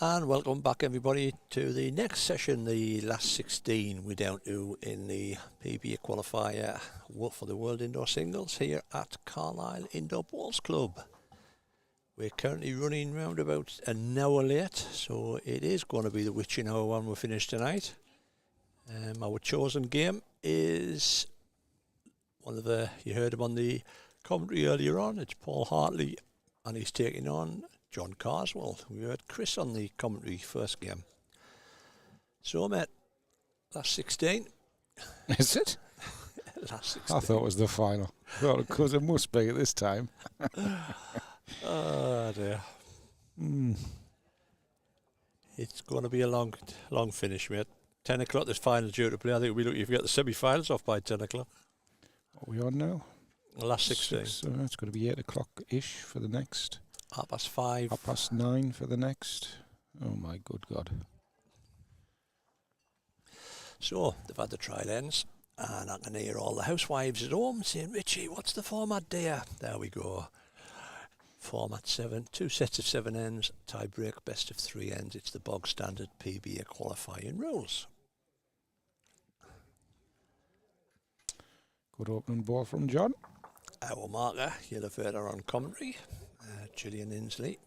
And welcome back everybody to the next session, the last 16 we're down to in the PBA qualifier for the World Indoor Singles here at Carlisle Indoor Bowls Club. We're currently running round about an hour late, so it is going to be the witching hour when we finish tonight. Our chosen game is one of the, you heard him on the commentary earlier on, it's Paul Hartley, and he's taking on John Carswell. We heard Chris on the commentary first game. So, mate, last 16. Is it? Last 16. I thought it was the final. Well, of course, it must be at this time. Oh, dear. It's going to be a long finish, mate. 10 o'clock, there's final due to play. I think we'll be lucky if we get the semi-finals off by 10 o'clock. What are we on now? The last 16. It's going to be 8 o'clock-ish for the next. 5:30. 9:30 for the next. Oh, my good God. So, they've had the trial ends, and I can hear all the housewives at home saying, Richie, what's the format, dear? There we go. Format 7, 2 sets of 7 ends, tie break, best of 3 ends. It's the bog standard PBA qualifying rules. Good opening ball from John. Our marker, you'll have heard her on commentary, Gillian Inslee.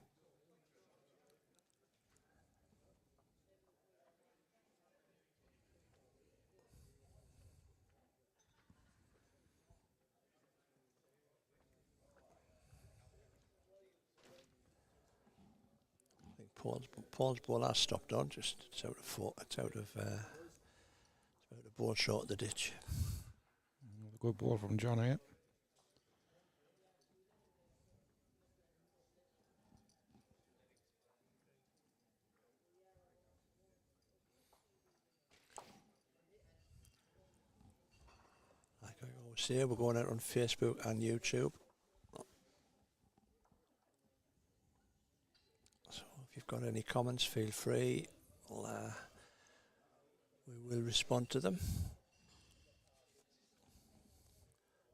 I think Paul's ball has stopped on, just it's out of ball short of the ditch. Good ball from John here. Like I always say, we're going out on Facebook and YouTube. So if you've got any comments, feel free. We will respond to them.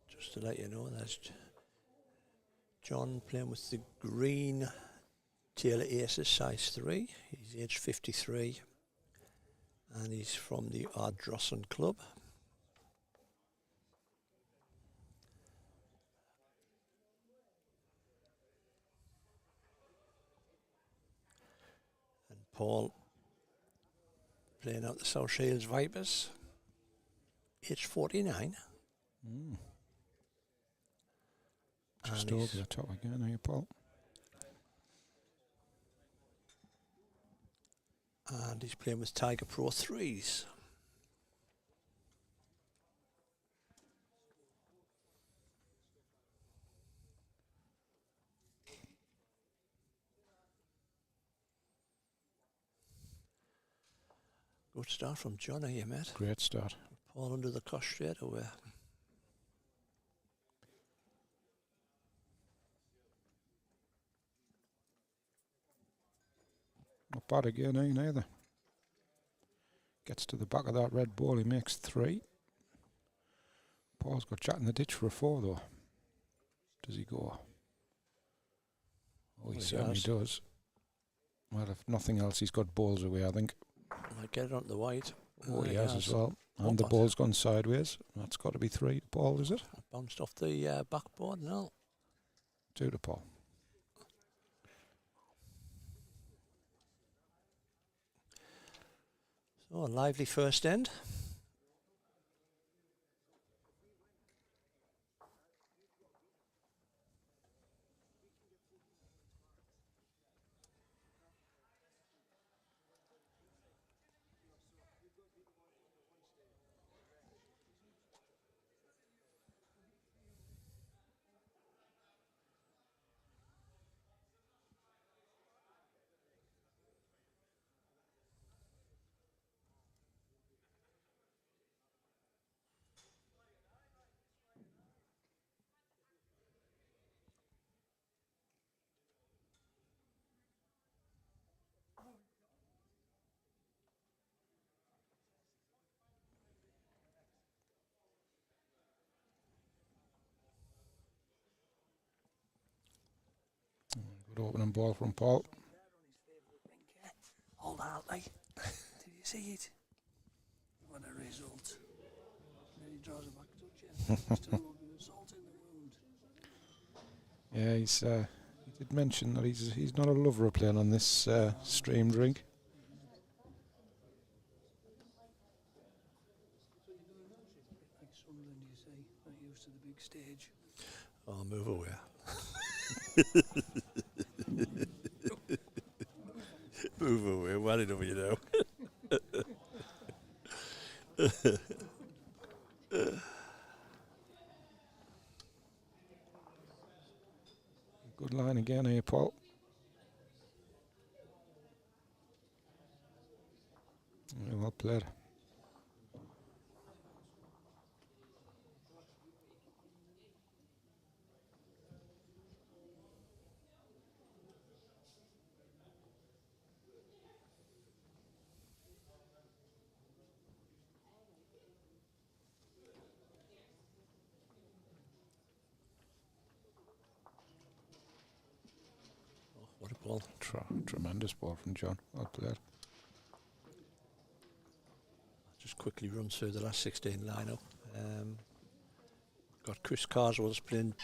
Just to let you know, there's John playing with the green Taylor Aces size 3. He's aged 53 and he's from the Ardrossan Club. And Paul playing out the South Shields Vipers, aged 49. Just over the top again, are you, Paul? And he's playing with Tiger Pro 3s. Good start from John here, mate. Great start. Paul under the cosh straight away. Not bad again, neither. Gets to the back of that red ball, he makes 3. Paul's got chat in the ditch for a 4, though. Does he go? Oh, he certainly does. Well, if nothing else, he's got balls away, I think. Might get it onto the white. Oh, he has as well. And the ball's gone sideways. That's got to be 3 to Paul, is it? Bounced off the backboard, no. 2 to Paul. So, a lively first end. Good opening ball from Paul. see it. What a result. Then he draws it back to Jen. Still rubbing salt in the wound. Yeah, he did mention that he's not a lover of playing on this streamed rink. Like Sunderland, you say, not used to the big stage. Oh, move away. Move away, well enough, you know. Good line again here, Paul. Yeah, well played. Oh, what a ball. Tremendous ball from John. Well played. Just quickly run through the last 16 lineup. Got Chris Carswell playing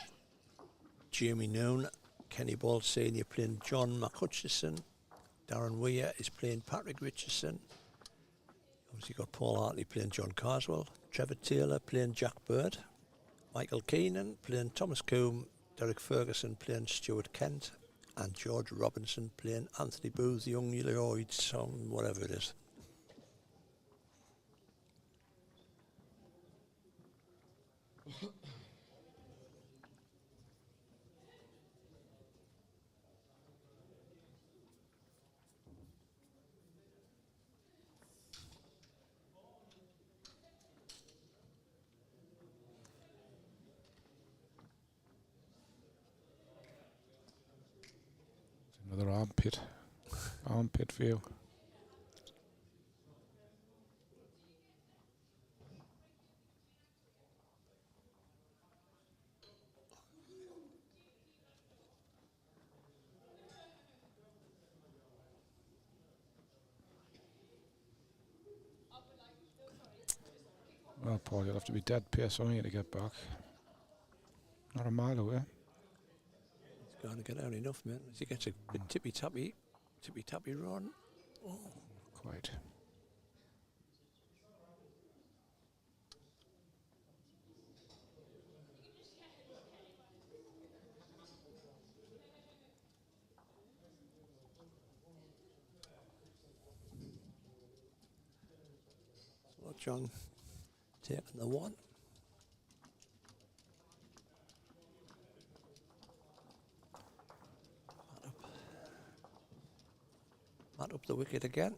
Jamie Noon, Kenny Ball Senior playing John McHutchison, Darren Weir is playing Patrick Richardson. Obviously got Paul Hartley playing John Carswell, Trevor Taylor playing Jack Bird, Michael Keenan playing Thomas Coombe, Derek Ferguson playing Stuart Kent, and George Robinson playing Anthony Booth, Young Lloyd song, whatever it is. Another armpit view. Well, Paul, you'll have to be dead pace on here to get back. Not a mile away. He's going to get out enough, man. As he gets a bit tippy-tappy run. Oh. Quite. So John taking the one. Mat up the wicket again.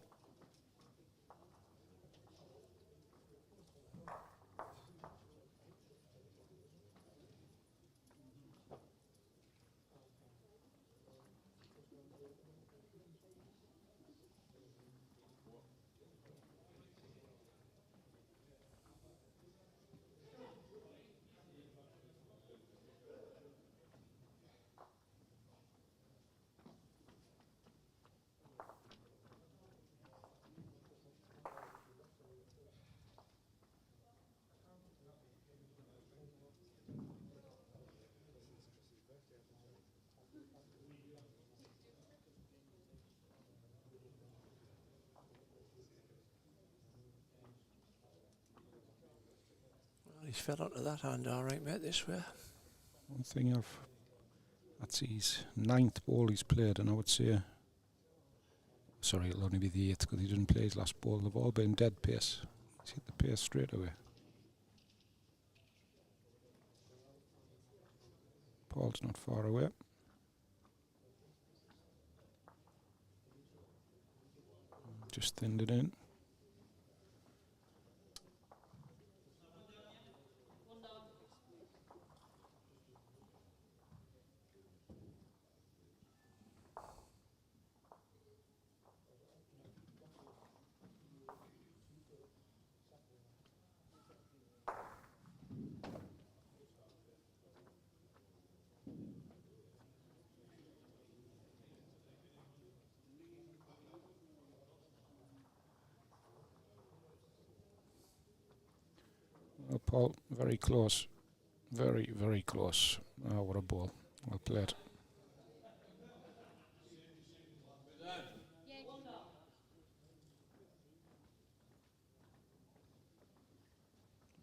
He's fell onto that hand, all right, mate, this way. One thing that's his 9th ball he's played, and I would say, sorry, it'll only be the 8th because he didn't play his last ball. They've all been dead pace. He's hit the pace straight away. Paul's not far away. Just thinned it in. Paul. Very close. Very, very close. Oh, what a ball. Well played.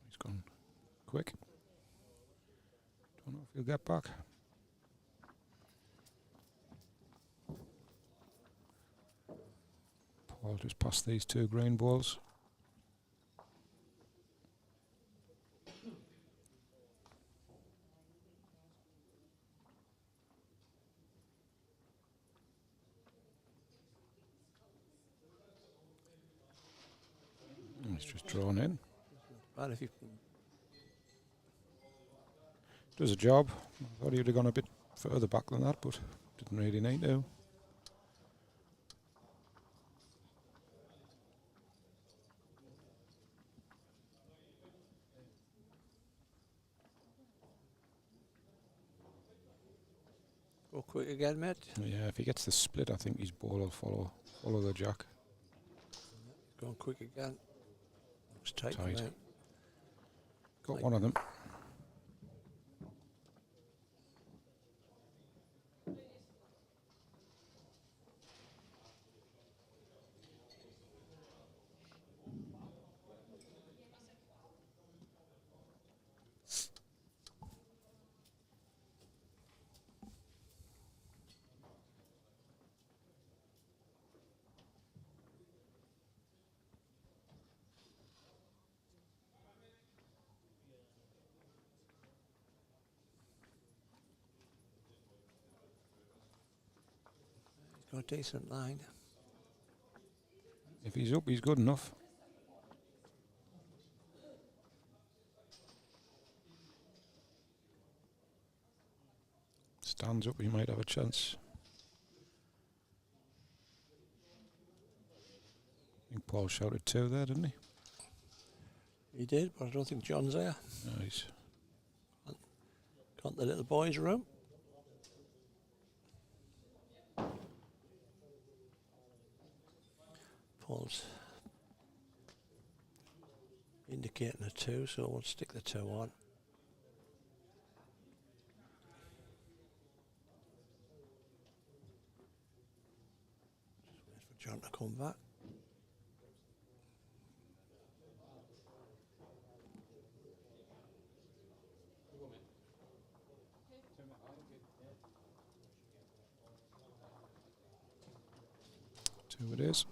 He's gone quick. Don't know if he'll get back. Paul just passed these two green balls. He's just drawn in. Well, if you Does a job. I thought he would have gone a bit further back than that, but didn't really need to. go quick again, mate. Yeah, if he gets the split, I think his ball will follow the jack. Going quick again. Looks tight. Tight. Mate. Got Like one of them. He's got a decent line. If he's up, he's good enough. Stands up, he might have a chance. I think Paul shouted two there, didn't he? He did, but I don't think John's there. Nice. Got the little boys' room. Paul's indicating a 2, so we'll stick the 2 on. Just wait for John to come back. Two it is.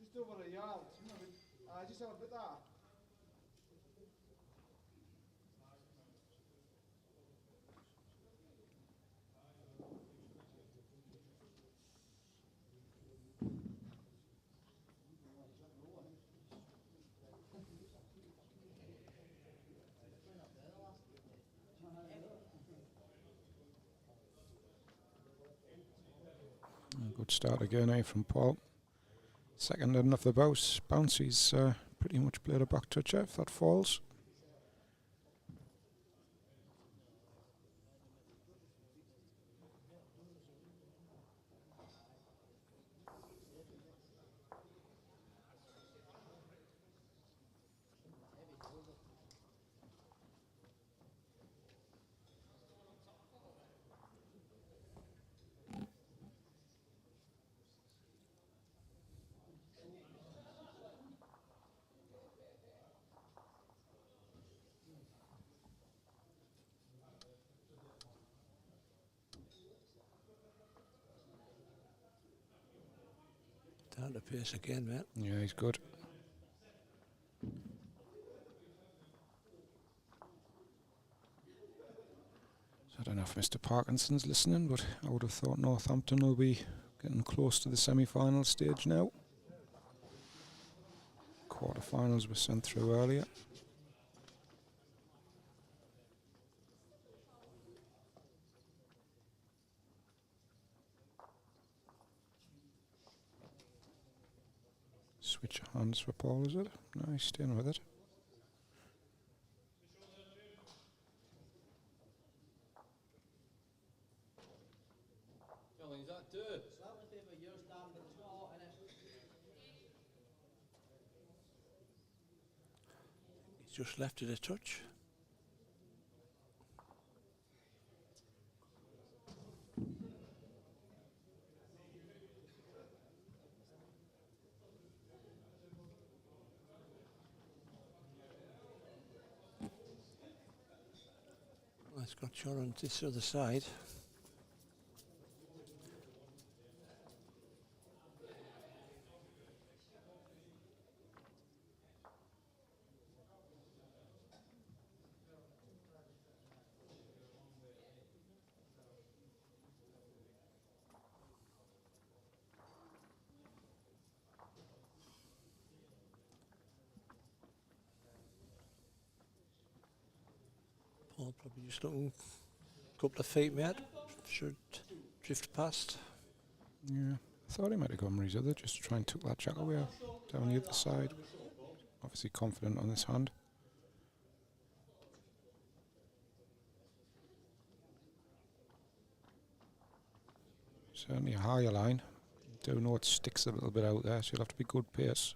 Just over a yard. I just have a bit there. Good start again, from Paul. Second end of the bounce. He's pretty much played a back toucher if that falls. Down to pace again, mate. Yeah, he's good. So I don't know if Mr. Parkinson's listening, but I would have thought Northampton will be getting close to the semi-final stage now. Quarterfinals were sent through earlier. Switch hands for Paul, is it? Nice, staying with it. He's just left it a touch. It's got shot on this other side. Paul probably just looking a couple of feet, mate. Should drift past. Yeah, I thought he might have gone with his other, just to try and tuck that jack away down the other side. Obviously confident on this hand. Certainly a higher line. Do know it sticks a little bit out there, so you'll have to be good pace.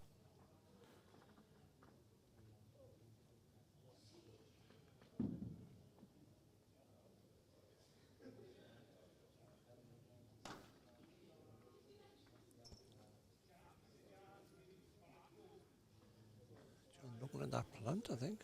John looking at that plant, I think.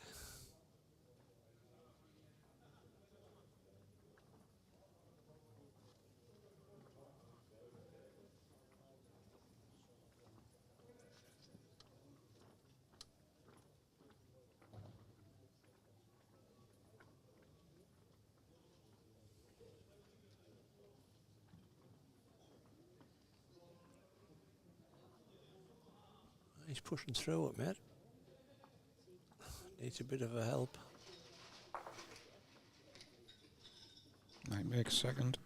He's pushing through it, mate. Needs a bit of a help. Might make second.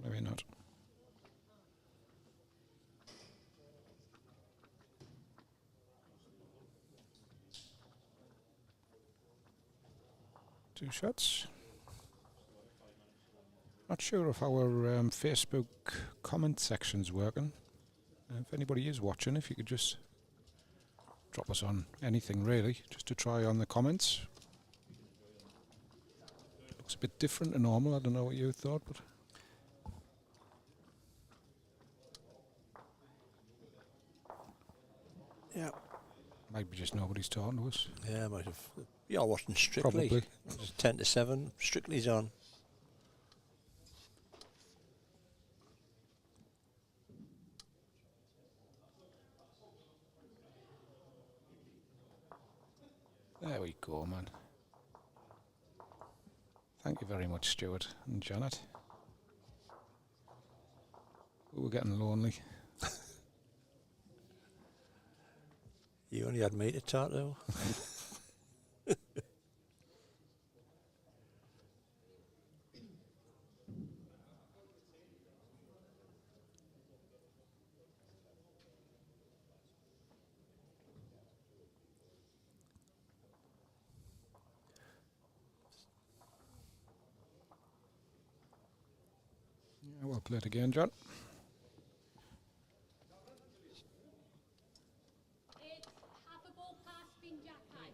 Maybe not. Two shots. Not sure if our Facebook comment section's working. If anybody is watching, if you could just drop us on anything really, just to try on the comments. Looks a bit different to normal. I don't know what you thought, but Yeah. might be just nobody's talking to us. Yeah, might have. You're watching Strictly. Probably. It's 10 to 7. Strictly's on. There we go, man. Thank you very much, Stuart and Janet. We're getting lonely. You only had me to talk to. Yeah, well played again, John. It's half a ball past spin jack high.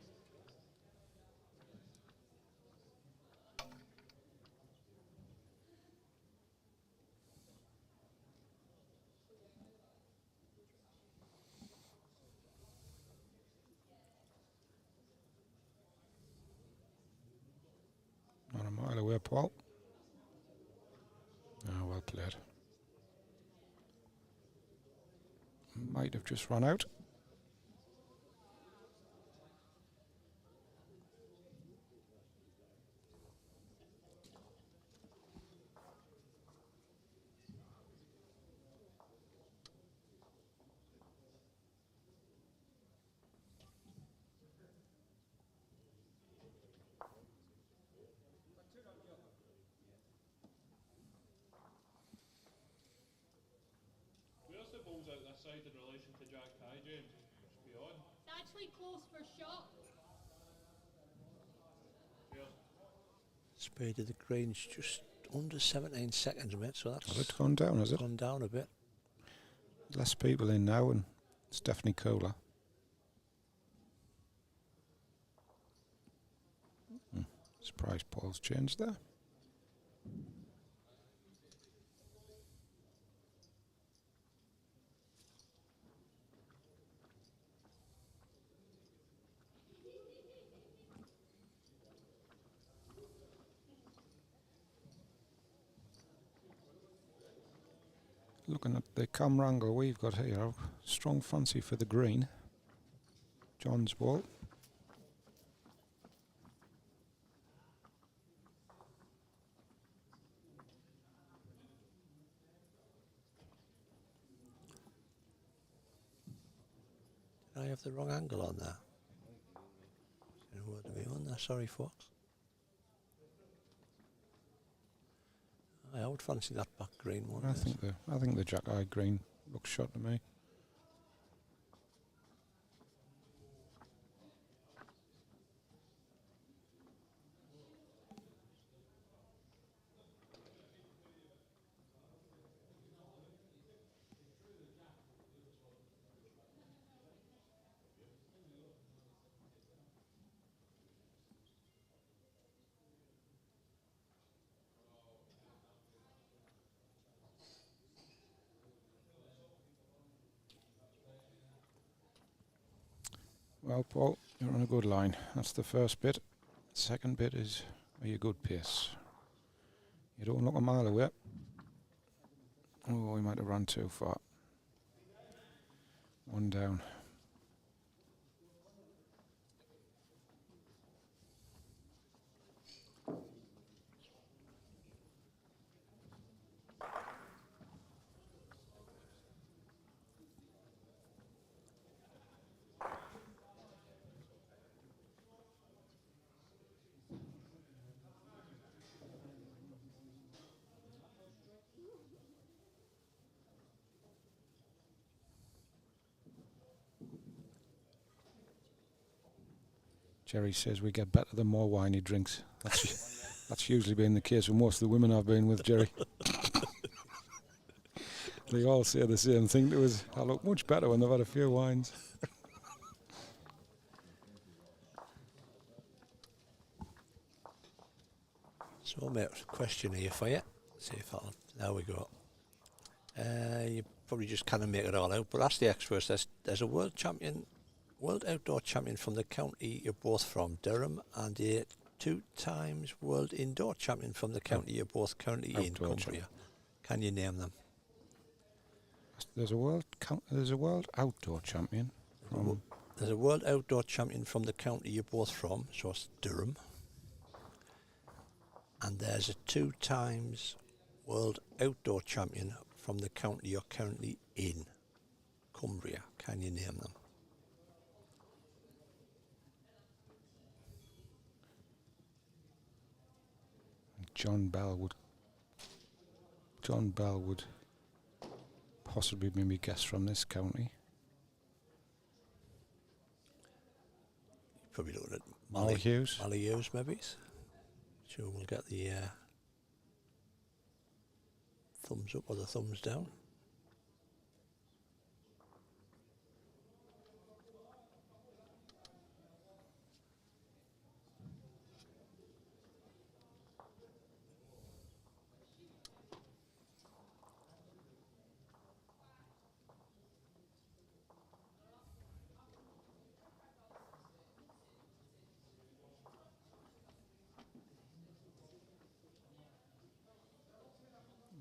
Not a mile away, Paul. Oh, well played. Might have just run out. offside in relation to Jack High, James. Just be on. It's actually close for shot. Cheers. Speed of the green's just under 17 seconds, mate, so that's Well, it's gone down, has it? gone down a bit. Less people in now, and it's definitely cooler. Surprised Paul's changed there. Looking at the camera angle we've got here, strong fancy for the green. John's ball. Did I have the wrong angle on there? What are we on there? Sorry, folks. I would fancy that back green one. I think the Jack Eye green looks shot to me. Well, Paul, you're on a good line. That's the first bit. Second bit is, are you good pace? You don't look a mile away. Oh, we might have run too far. One down. Jerry says we get better the more wine he drinks. That's usually been the case with most of the women I've been with, Jerry. They all say the same thing to us. I look much better when they've had a few wines. So, mate, question here for you. See if I'll. There we go. You probably just kind of make it all out, but ask the experts. There's a world outdoor champion from the county you're both from, Durham, and a 2 times world indoor champion from the county you're both currently in, Cumbria. Can you name them? There's a world outdoor champion. There's a world outdoor champion from the county you're both from, so it's Durham. And there's a 2 times world outdoor champion from the county you're currently in, Cumbria. Can you name them? John Bell would possibly maybe guess from this county. Probably looking at Molly Hughes. Molly Hughes, maybe. Sure, we'll get the thumbs up or the thumbs down.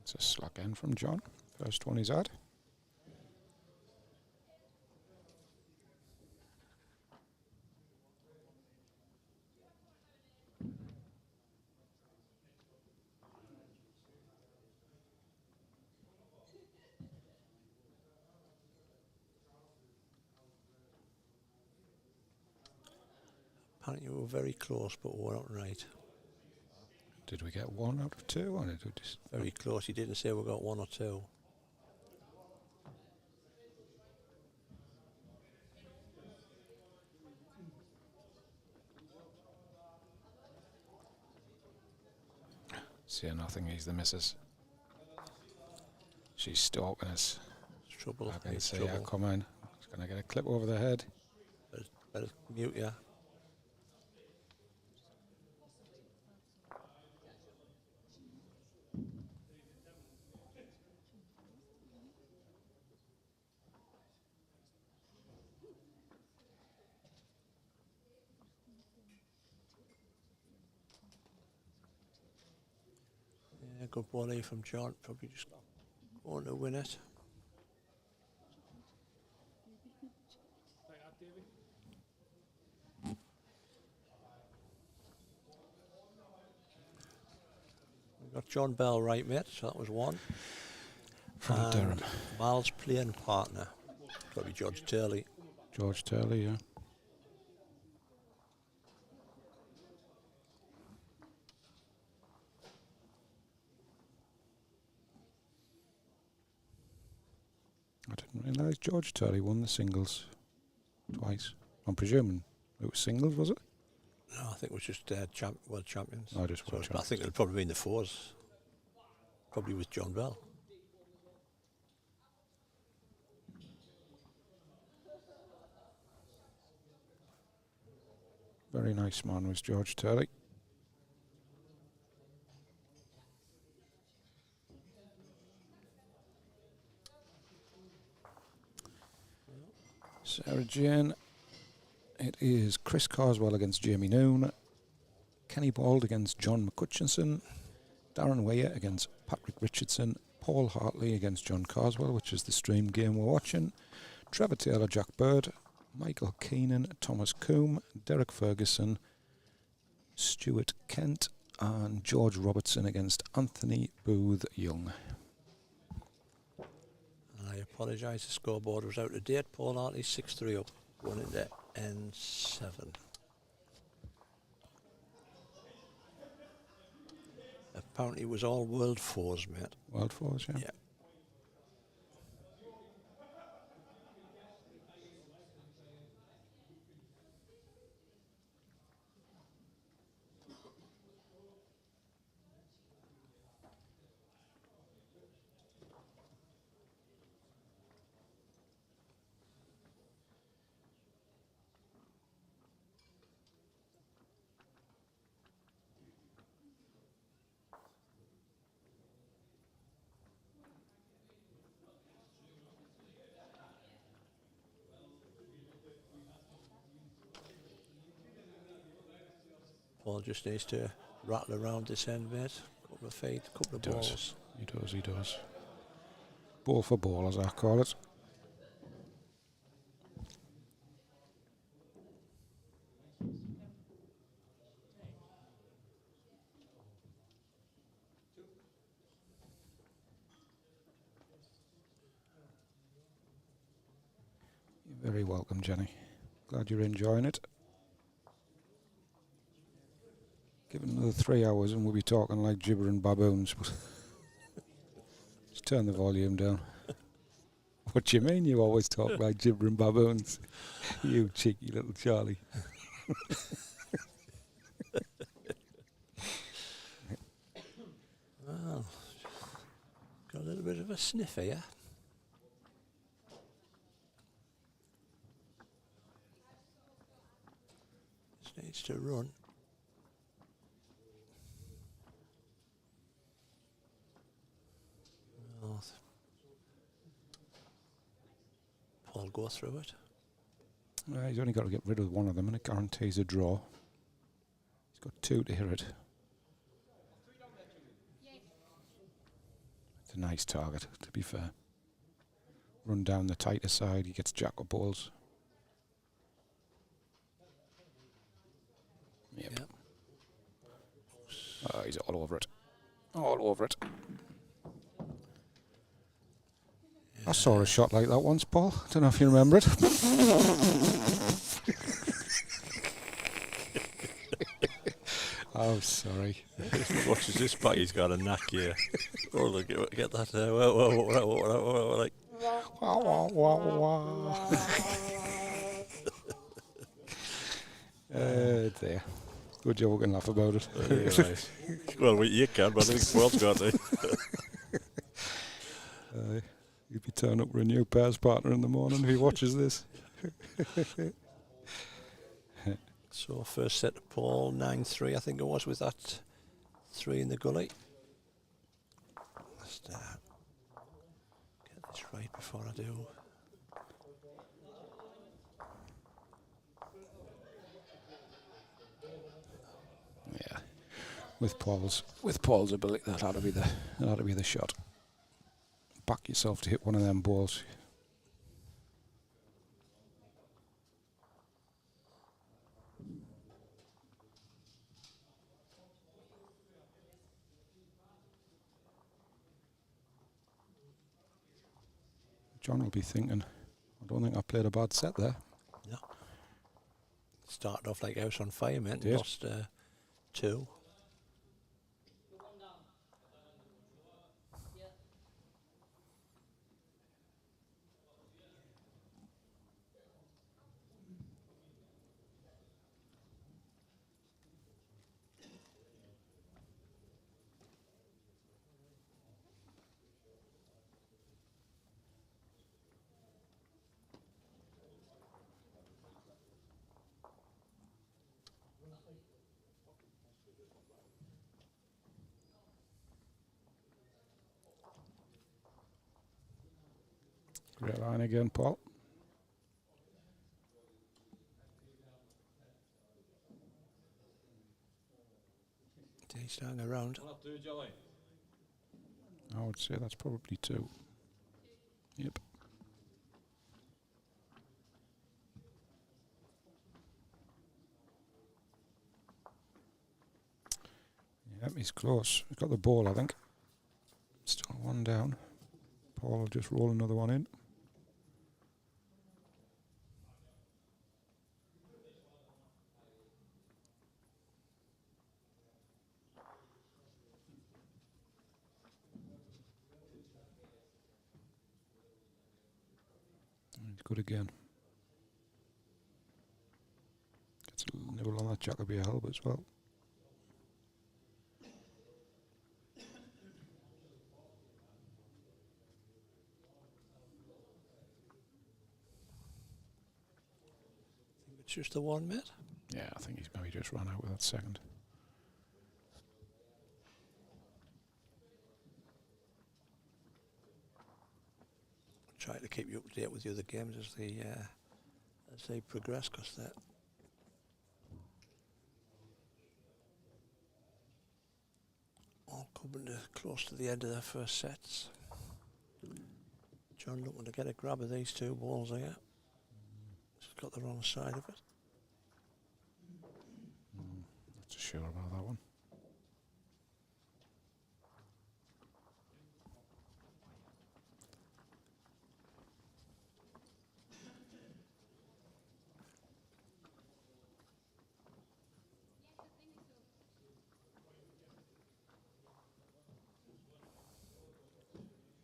It's a slack end from John. First one he's had. Apparently we were very close, but we weren't right. Did we get 1 out of 2? Or did we just Very close. He didn't say we got 1 or 2. Say nothing, he's the missus. She's stalking us. It's trouble. I can It's see her trouble. coming. She's going to get a clip over the head. Better mute ya. Yeah, good volley from John. Probably just going to win it. Like that, Davey. We got John Bell right, mate. So that was one. From And Durham. Mal's playing partner. Probably George Turley. George Turley, yeah. I didn't realise George Turley won the singles twice. I'm presuming it was singles, was it? No, I think it was just world champions. I just So world I think it'll probably be in the fours. Probably with John Bell. Very nice man was George Turley. Sarah Jane. It is Chris Carswell against Jamie Noon. Kenny Bald against John McCutchinson. Darren Weir against Patrick Richardson. Paul Hartley against John Carswell, which is the stream game we're watching. Trevor Taylor, Jack Bird. Michael Keenan, Thomas Coombe. Derek Ferguson. Stuart Kent. And George Robertson against Anthony Booth Young. I apologise, the scoreboard was out of date. Paul Hartley 6-3 up, going into N7. Apparently it was all world fours, mate. World Fours, yeah. Yeah. Paul just needs to rattle around this end, mate. Couple of feet, couple of balls. He does. Ball for ball, as I call it. You're very welcome, Jenny. Glad you're enjoying it. Give it another 3 hours and we'll be talking like gibbering baboons. Just turn the volume down. What do you mean you always talk like gibbering baboons? You cheeky little Charlie. Well, got a little bit of a sniff here. Just needs to run. Oh, Paul go through it. He's only got to get rid of one of them and it guarantees a draw. He's got 2 to hit it. It's a nice target, to be fair. Run down the tighter side, he gets jack of balls. Yep. Yep. Oh, he's all over it. All over it. I saw a shot like that once, Paul. Don't know if you remember it. Oh, sorry. Watches this back, he's got a knack here. Oh, look, get that. Like. Wah, wah, wah, wah. There. Good job we can laugh about it. Yeah, right. Well, you can, but I think Paul's got it. He'd be turning up with a new pairs partner in the morning if he watches this. So first set to Paul, 9-3, I think it was, with that 3 in the gully. Let's get this right before I do. Yeah, with Paul's ability, that had to be the shot. Back yourself to hit one of them balls. John will be thinking, I don't think I played a bad set there. No. Started off like house on fire, man. Did. Lost 2. Great line again, Paul. He's hang around. I would say that's probably 2. Yep. Yep, he's close. He's got the ball, I think. Still 1 down. Paul will just roll another one in. He's good again. Gets a little nibble on that Jacoby help as well. It's just the one, mate. Yeah, I think he's maybe just run out with that second. Try to keep you up to date with the other games as they progress, because they're all coming close to the end of their first sets. John looking to get a grab of these 2 balls here. He's got the wrong side of it. Not so sure about that one.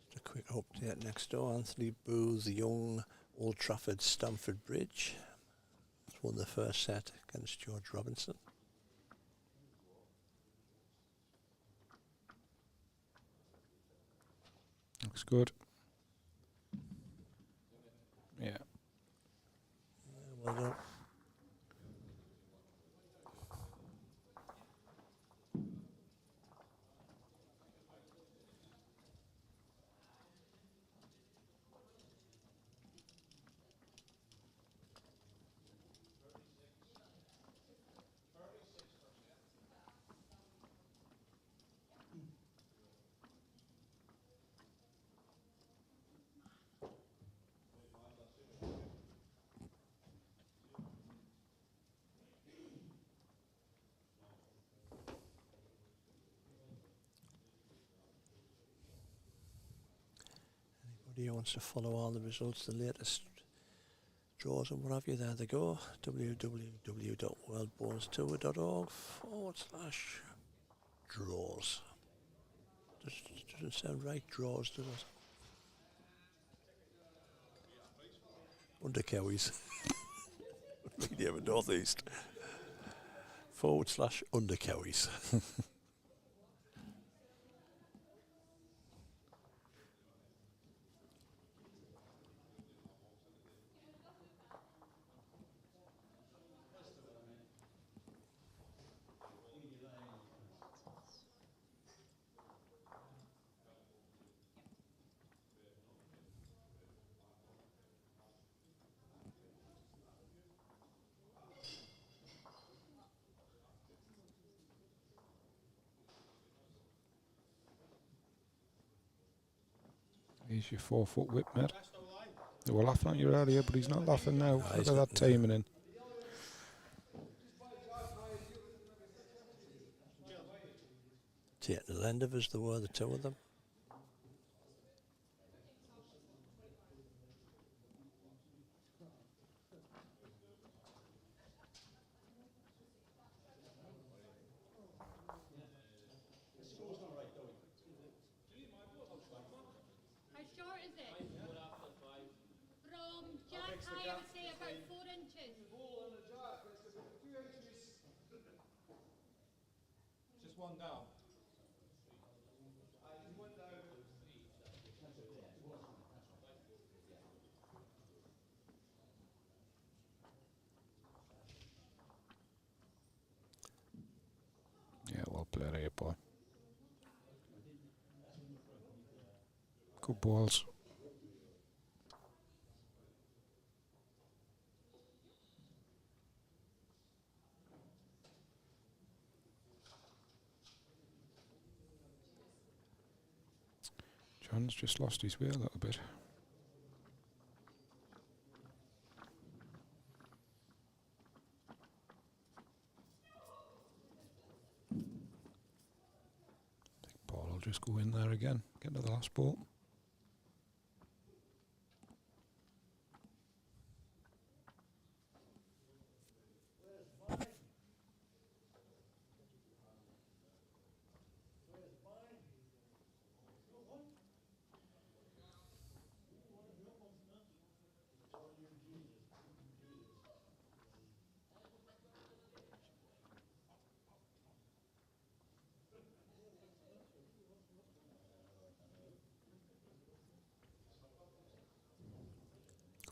Just a quick update next door. Anthony Booth, Young, Old Trafford, Stamford Bridge. He's won the first set against George Robinson. Looks good. Yeah. Well done. Anybody who wants to follow all the results, the latest draws and what have you, there they go. www.worldballstour.org/draws. Doesn't sound right, draws, does it? Under Cowies. Medium and Northeast. /under Cowies. Here's your 4-foot whip, mate. They were laughing at you earlier, but he's not laughing now. No, Look he's at not, that timing in. Taking the land of us, there were the two of them. How short is it? From jack high, I would say about 4 inches. Just one down. Yeah, well played here, boy. Good balls. John's just lost his way a little bit. Ball will just go in there again. Get to the last ball.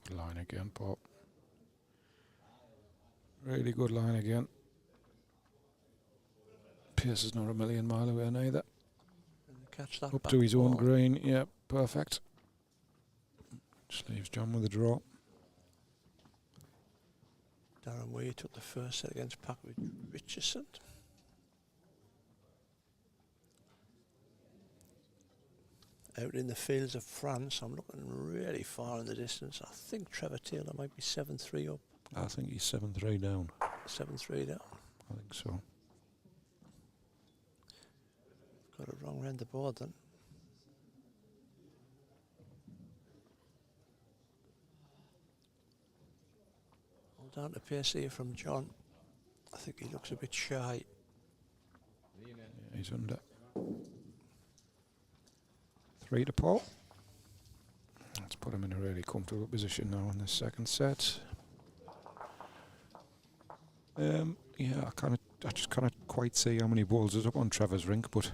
Good line again, Pop. Really good line again. Pierce is not a million mile away neither. Catch that Up back to his own ball. green. Yeah, perfect. Just leaves John with a draw. Darren Weir took the first set against Patrick Richardson. Out in the fields of France, I'm looking really far in the distance. I think Trevor Taylor might be 7-3 up. I think he's 7-3 down. 7-3 down. I think so. Got it wrong round the board then. Hold down to pace here from John. I think he looks a bit shy. Yeah, he's under. 3 to Paul. Let's put him in a really comfortable position now in the second set. Yeah, I just can't quite see how many balls is up on Trevor's rink, but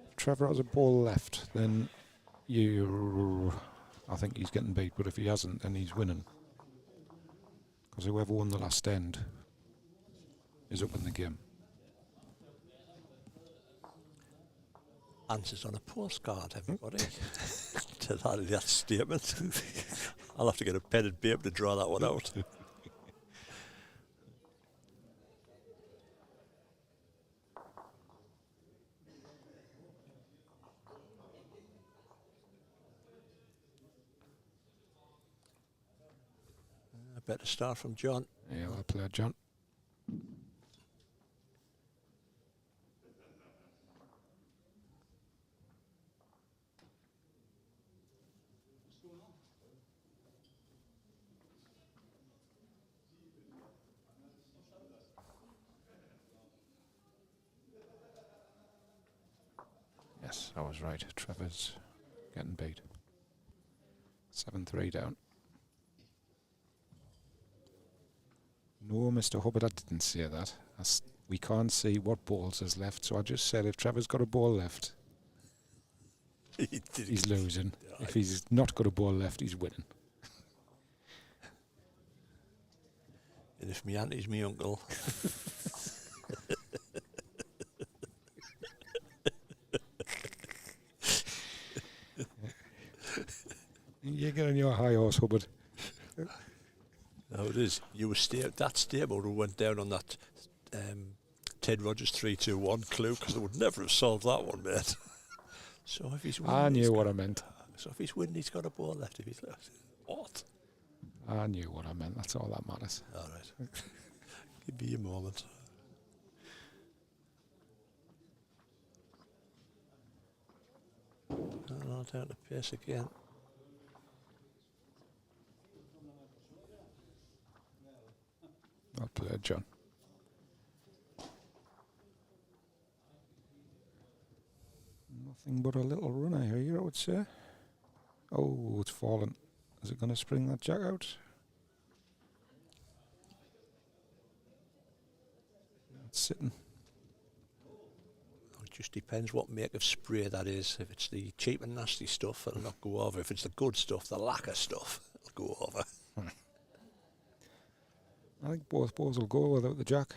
if Trevor has a ball left, then I think he's getting beat, but if he hasn't, then he's winning. Because whoever won the last end is up in the game. Answers on a postcard, everybody. To that statement. I'll have to get a pen and paper to draw that one out. A better start from John. Yeah, well played, John. Yes, I was right. Trevor's getting beat. 7-3 down. No, Mr. Hubbard, I didn't say that. We can't see what balls is left, so I just said if Trevor's got a ball left, he's losing. If he's not got a ball left, he's winning. And if my auntie's my uncle, You get on your high horse, Hubbard. now it is. You were that statement who went down on that Ted Rogers 3-2-1 clue because they would never have solved that one, mate. So if he's winning, I knew what I meant. So if he's winning, he's got a ball left. If he's left, what? I knew what I meant. That's all that matters. All right. Give me a moment. Oh, down to pace again. Well played, John. Nothing but a little runner here, I would say. Oh, it's fallen. Is it going to spring that jack out? It's sitting. It just depends what make of spray that is. If it's the cheap and nasty stuff, it'll not go over. If it's the good stuff, the lacquer stuff, it'll go over. I think both balls will go without the jack.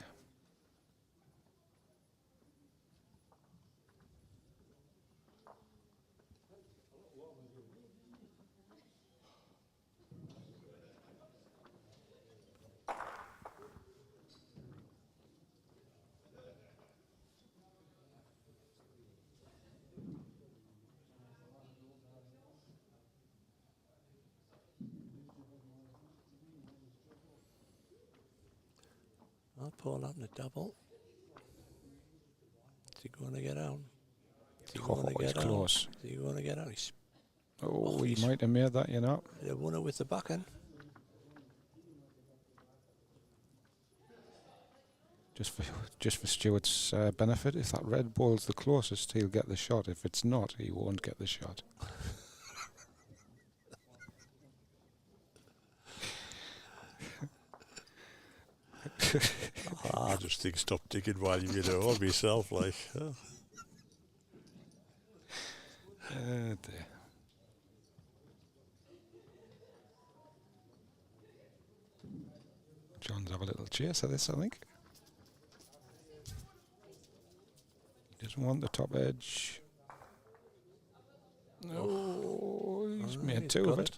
I'll pull that in a double. Is he going to get out? Is he going to He's get out? close. Is he going to get out? He's Oh, he he's- might have made that, you know. the winner with the back end. Just for Stuart's benefit, if that red ball's the closest, he'll get the shot. If it's not, he won't get the shot. I just think stop digging while you're on myself, like. Dear. John's have a little chase of this, I think. He doesn't want the top edge. No, he's made he's two got of it.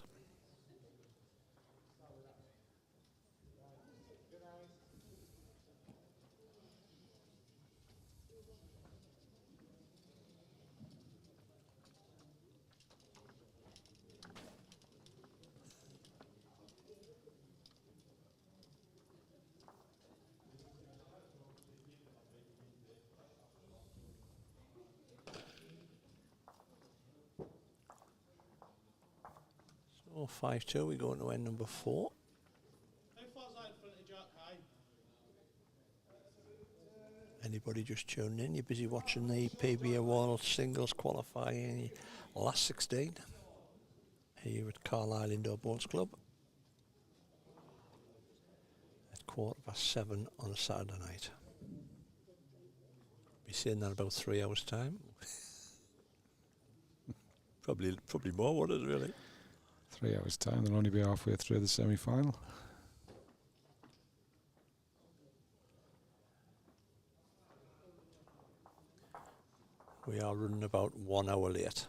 So 5-2, we go into end number 4. How far's that in front of Jack High? Anybody just tuning in? You're busy watching the PBA World Singles Qualifying last 16 here at Carlisle Indoor Bowls Club at 7:15 on a Saturday night. Be seeing that in about 3 hours' time. probably more, wouldn't it, really? 3 hours' time, they'll only be halfway through the semi-final. We are running about 1 hour late.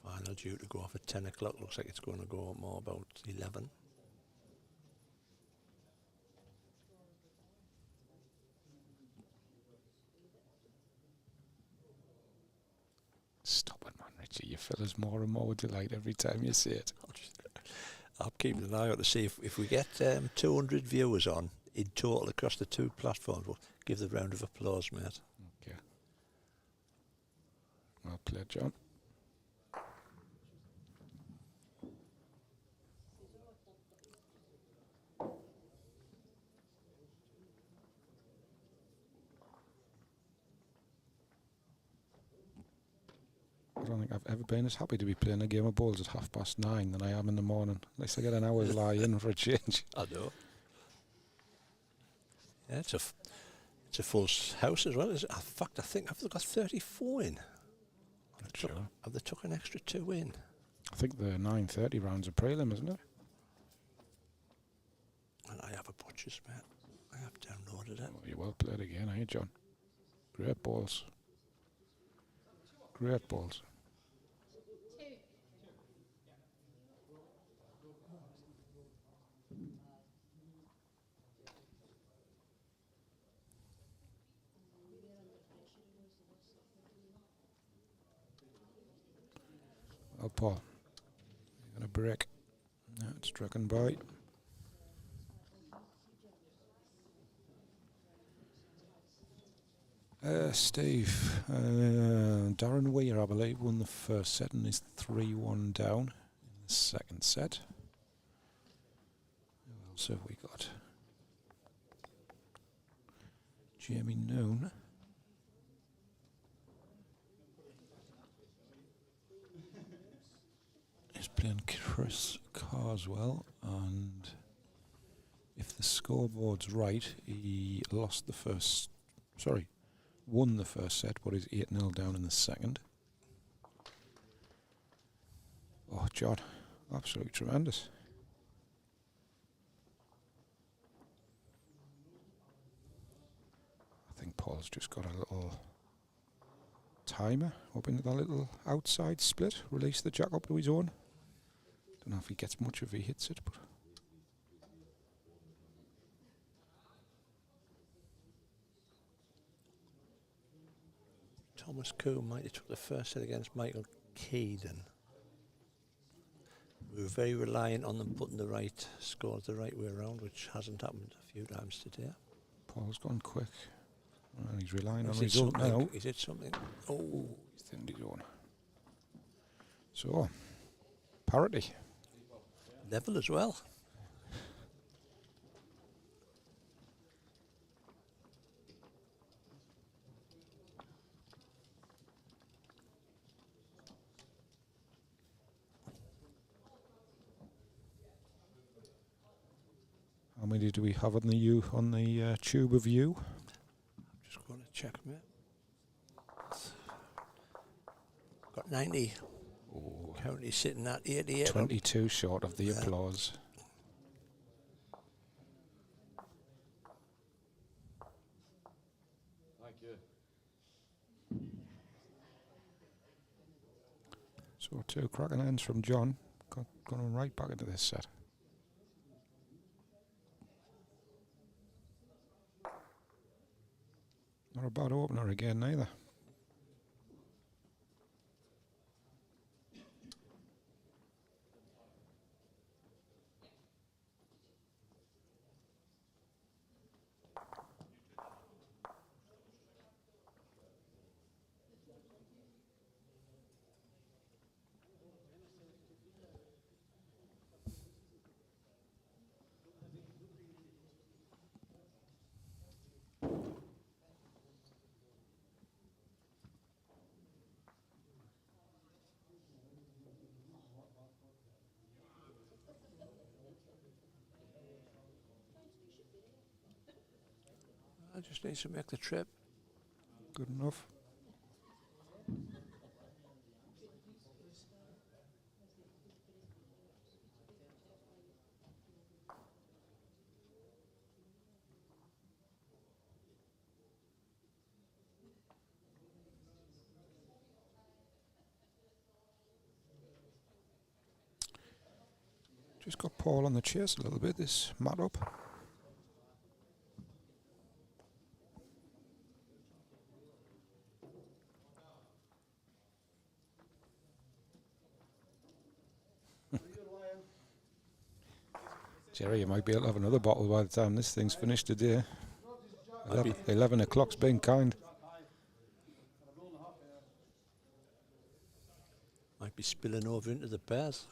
Final due to go off at 10 o'clock. Looks like it's going to go more about 11. Stop it, man, Richie. You fill us more and more delight every time you say it. I'm keeping an eye out to see if we get 200 viewers on in total across the two platforms. We'll give the round of applause, mate. Okay. Well played, John. I don't think I've ever been as happy to be playing a game of bowls at 9:30 than I am in the morning. At least I get an hour's lie in for a change. I know. Yeah, it's a full house as well. In fact, I think I've got 34 in. Sure. Have they took an extra 2 in? I think the 9:30 round's a prelim, isn't it? Watches, man. I have downloaded it. Oh, you well played again, eh, John? Great balls. Great balls. 2. Oh, Paul. You're going to break. No, it's Dragon Boy. Steve. Darren Weir, I believe, won the first set and is 3-1 down in the second set. Who else have we got? Jamie Noon. Is playing Chris Carswell, and if the scoreboard's right, he lost the first. Sorry, won the first set, but is 8-0 down in the second. Oh, John, absolutely tremendous. I think Paul's just got a little timer up into that little outside split. Release the jack up to his own. Don't know if he gets much if he hits it, but Thomas Coombe might have took the first set against Michael Keeden. We were very reliant on them putting the right scores the right way around, which hasn't happened a few times today. Paul's gone quick. And he's relying on Is it result something? now. Is it something? Oh, He's thinned his own. So, parity. level as well. How many do we have on the tube of you? Just going to check, mate. Got 90. Oh, Currently sitting at 88. 22 short of the Yeah. applause. Thank you. So 2 cracking ends from John. Going right back into this set. Not a bad opener again, neither. I just need to make the trip. Good enough. Just got Paul on the chase a little bit, this mat up. Jerry, you might be able to have another bottle by the time this thing's finished today. 11 o'clock's being kind. Might be spilling over into the pairs.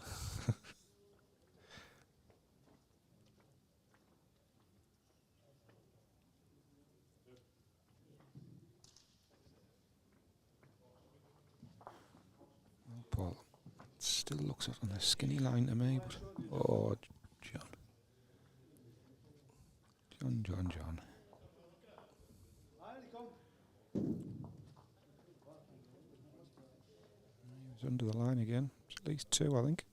Paul still looks on a skinny line to me, but oh, John. John. He was under the line again. It's at least 2, I think.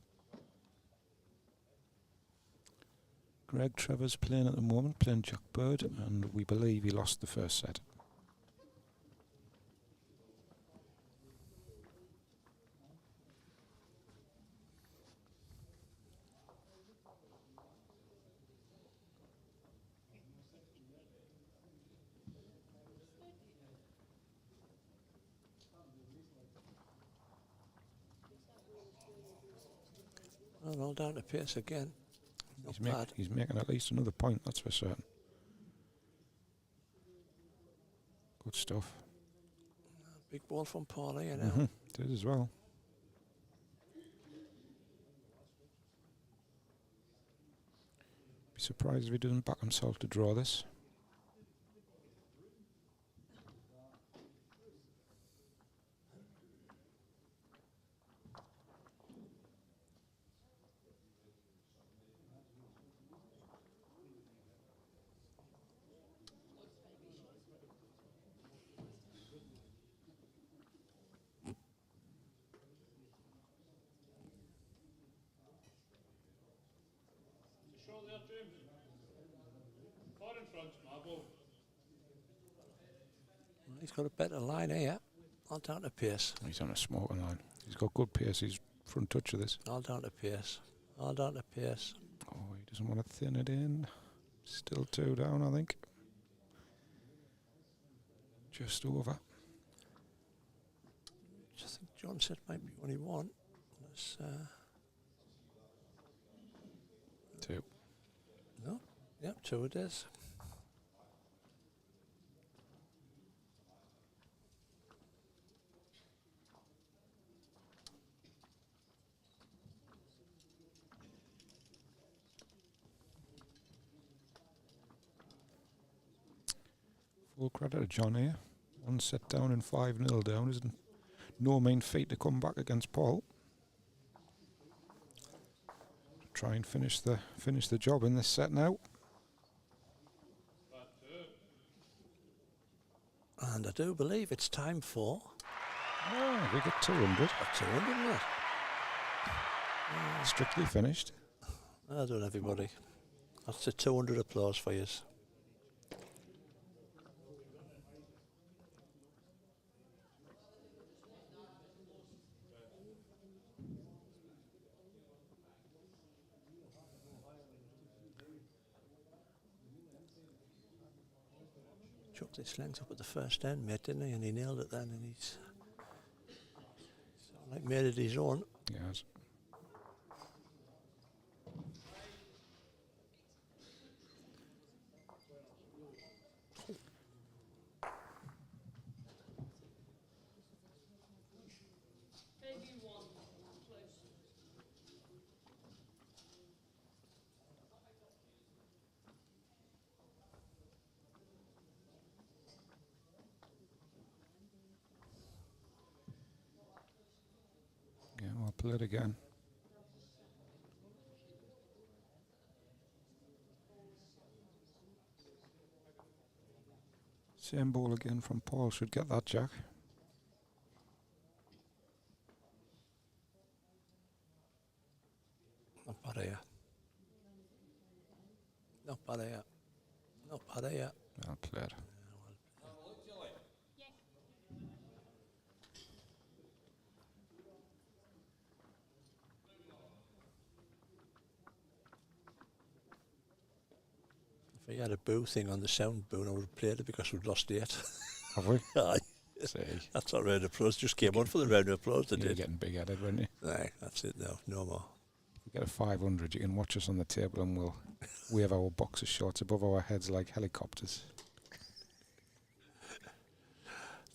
Greg Trevor's playing at the moment, playing Jack Bird, and we believe he lost the first set. Well, all down to pace again. Not bad. He's making at least another point, that's for certain. Good stuff. Big ball from Paul here now. Did as well. Be surprised if he doesn't back himself to draw this. Short there, James. Far in front, Marble. He's got a better line here. All down to pace. He's on a smoking line. He's got good pace. He's front touch of this. All down to pace. All down to pace. Oh, he doesn't want to thin it in. Still 2 down, I think. Just over. I think John said might be only one. That's, 2. no? Yep, 2 it is. Full credit to John here. 1 set down and 5-0 down. Isn't no mean feat to come back against Paul. Try and finish the job in this set now. And I do believe it's time for Oh, we got 200. a 200, isn't it? Strictly finished. Well done, everybody. That's a 200 applause for you. Chucked his length up at the first end, mate, didn't he? And he nailed it then, and he's sort of like made it his own. Yes. Yeah, I'll play it again. Same ball again from Paul. Should get that, Jack. Not bad here. Not bad here. Not bad here. Well played. If he had a boo thing on the sound boo, I would have played it because we'd lost 8. Have we? Aye. See, That's not round of applause. Just came on for the round of applause. They you're did. getting big-headed, weren't you? Aye, that's it now. No more. If we get a 500, you can watch us on the table and we'll wave our boxer shorts above our heads like helicopters.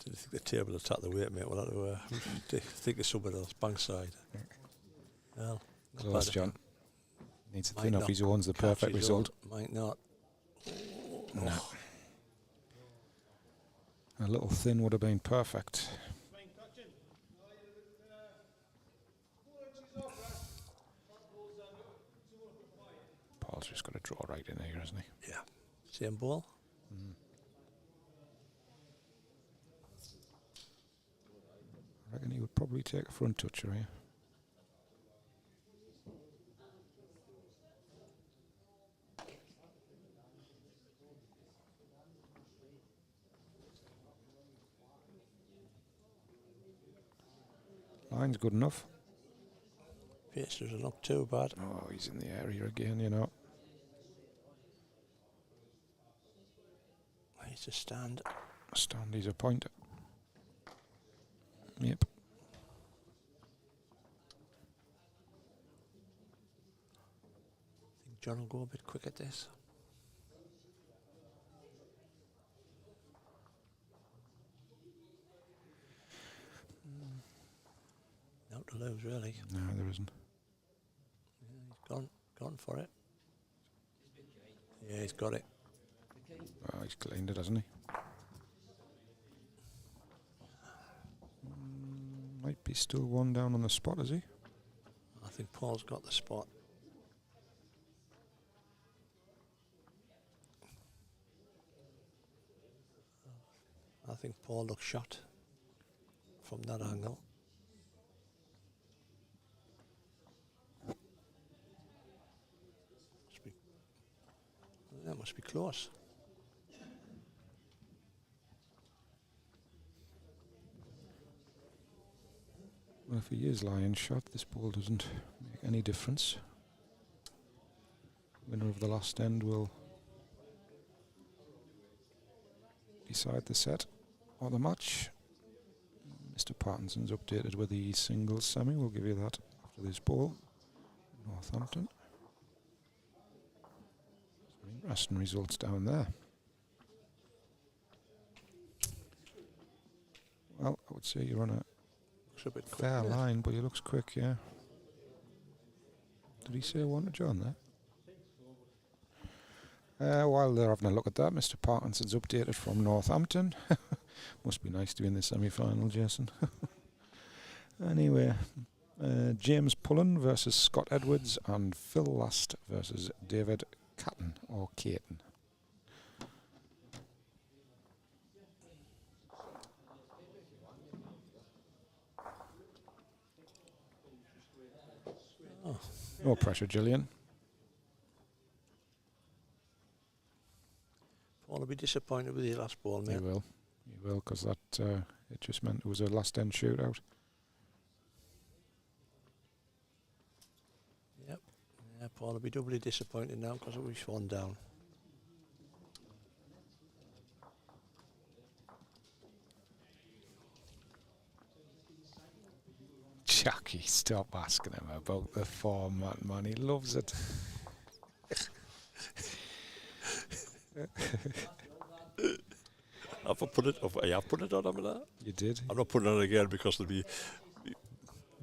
Didn't think the table attacked the weight, mate. We'll have to think of somebody else. Bankside. Well, not Close, bad. John. Needs to Might thin off not his own's the catch perfect his result. own. Might not. No. A little thin would have been perfect. Fine touching. No, you're 4 inches off, right? Front ball's 205. Paul's just got to draw right in here, isn't he? Yeah. Same ball. I reckon he would probably take a front toucher here. line's good enough. Pace doesn't look too bad. Oh, he's in the area again, you know. He's a stand. Standy's a pointer. Yep. I think John will go a bit quick at this. Not to lose, really. No, there isn't. Yeah, he's gone for it. Yeah, he's got it. Oh, he's cleaned it, hasn't he? Might be still one down on the spot, is he? I think Paul's got the spot. I think Paul looks shot from that angle. That must be close. Well, if he is lying shot, this ball doesn't make any difference. Winner of the last end will decide the set or the match. Mr. Pattinson's updated with the singles semi. We'll give you that after this ball. Northampton. Some interesting results down there. Well, I would say you're on a Looks a bit quick, fair yeah. line, but he looks quick, yeah. Did he say one to John there? While they're having a look at that, Mr. Parkinson's updated from Northampton. Must be nice to be in the semi-final, Jason. Anyway, James Pullen versus Scott Edwards and Phil Last versus David Catton or Caton. Oh. No pressure, Gillian. Paul will be disappointed with your last ball, mate. He will. He will, because that it just meant it was a last end shootout. Yep. Yeah, Paul will be doubly disappointed now because it was one down. Jackie, stop asking him about the format, man. He loves it. Have I put it? I have put it on him that. You did? I'm not putting it on again because there'll be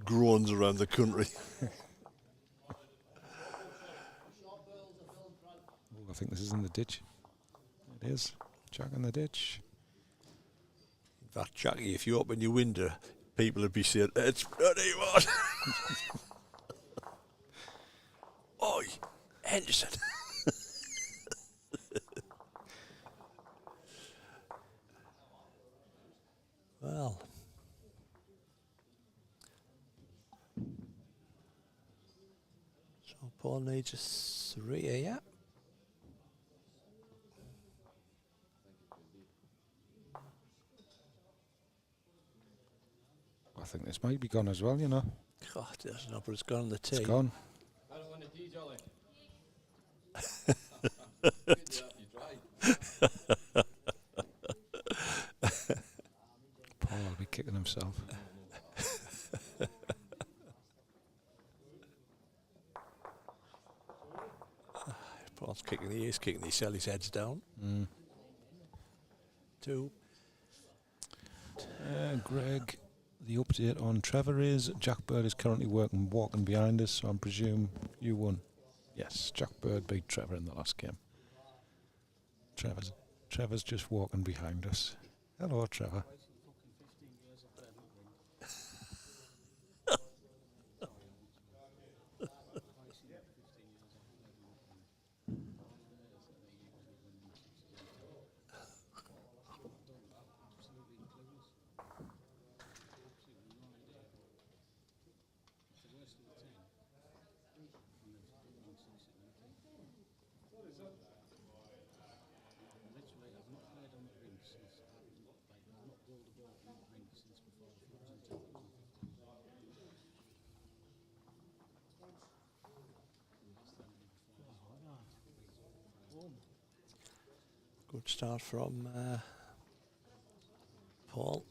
groans around the country. Oh, I think this is in the ditch. It is. Jack in the ditch. In fact, Jackie, if you open your window, people would be saying, "It's bloody what?" Oi, Henderson. Well. So Paul needs a 3 here, yeah? I think this might be gone as well, you know. God, it doesn't know, but it's gone on the tee. It's gone. I don't want to tea, Jolly. Paul will be kicking himself. Paul's kicking, he is kicking, he sell his heads down. 2. Greg, the update on Trevor is Jack Bird is currently walking behind us, so I presume you won. Yes, Jack Bird beat Trevor in the last game. Trevor's just walking behind us. Hello, Trevor. Good start from Paul.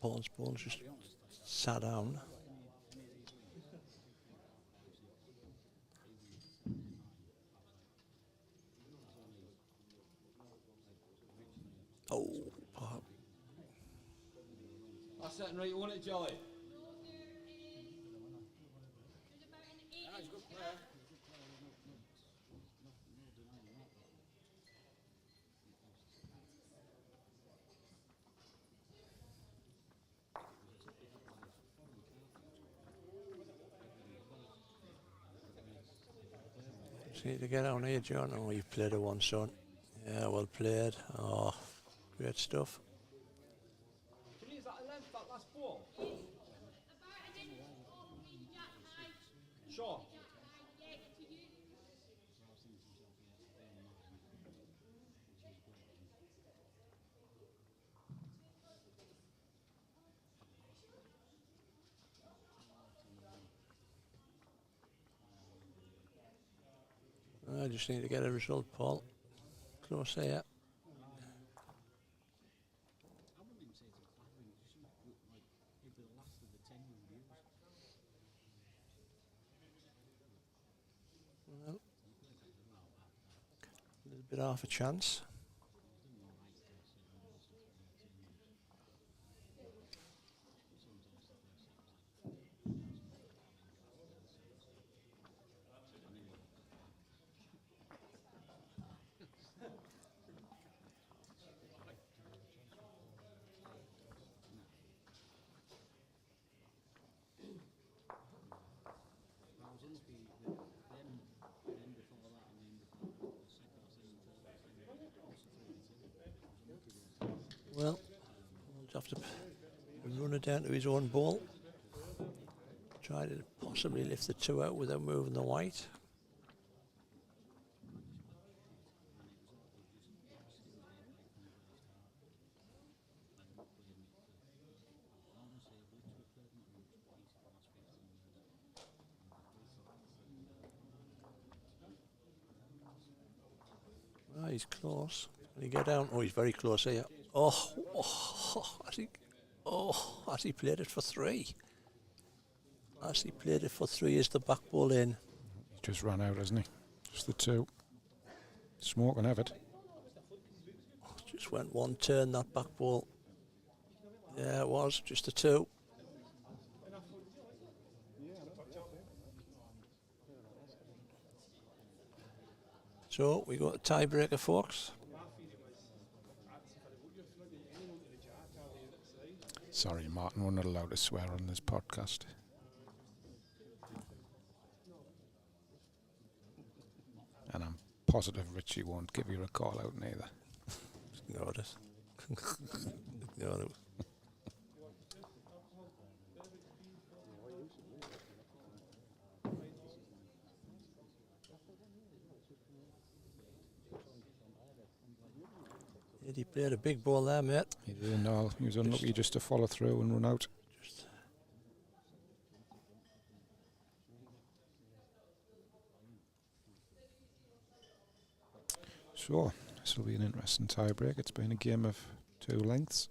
Paul's ball just sat down. Oh, Paul. That's it, right, you want it, Jolly? Just need to get on here, John. Oh, you've played a one, son. Yeah, well played. Oh, great stuff. Can you use that length, that last ball? About an inch off the jack height. Sure. Jack height, yeah, to you. I just need to get a result, Paul. Close here. Well, a little bit half a chance. Well, he'll have to run it down to his own ball. Try to possibly lift the two out without moving the white. Ah, he's close. Can he get down? Oh, he's very close here. Has he played it for three? Has he played it for three? Is the back ball in? He just ran out, hasn't he? Just the two. Smoke and have it. Just went one turn, that back ball. Yeah, it was. Just a two. So, we got a tiebreaker, folks. Sorry, Martin, we're not allowed to swear on this podcast. And I'm positive Richie won't give you a call out neither. Ignore it. Ignore it. He played a big ball there, mate. He didn't know. He was unlucky just to follow through and run out. So, this will be an interesting tie-break. It's been a game of two lengths.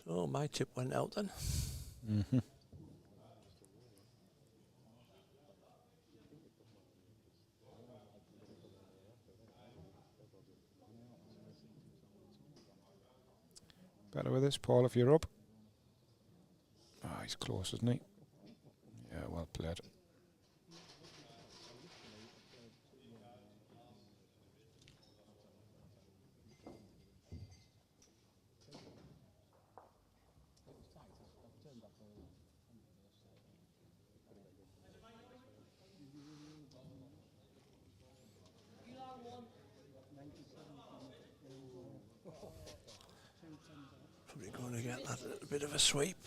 So my tip went out then. Mm-hmm. Better with this, Paul, if you're up. Ah, he's close, isn't he? Yeah, well played. Probably going to get that little bit of a sweep.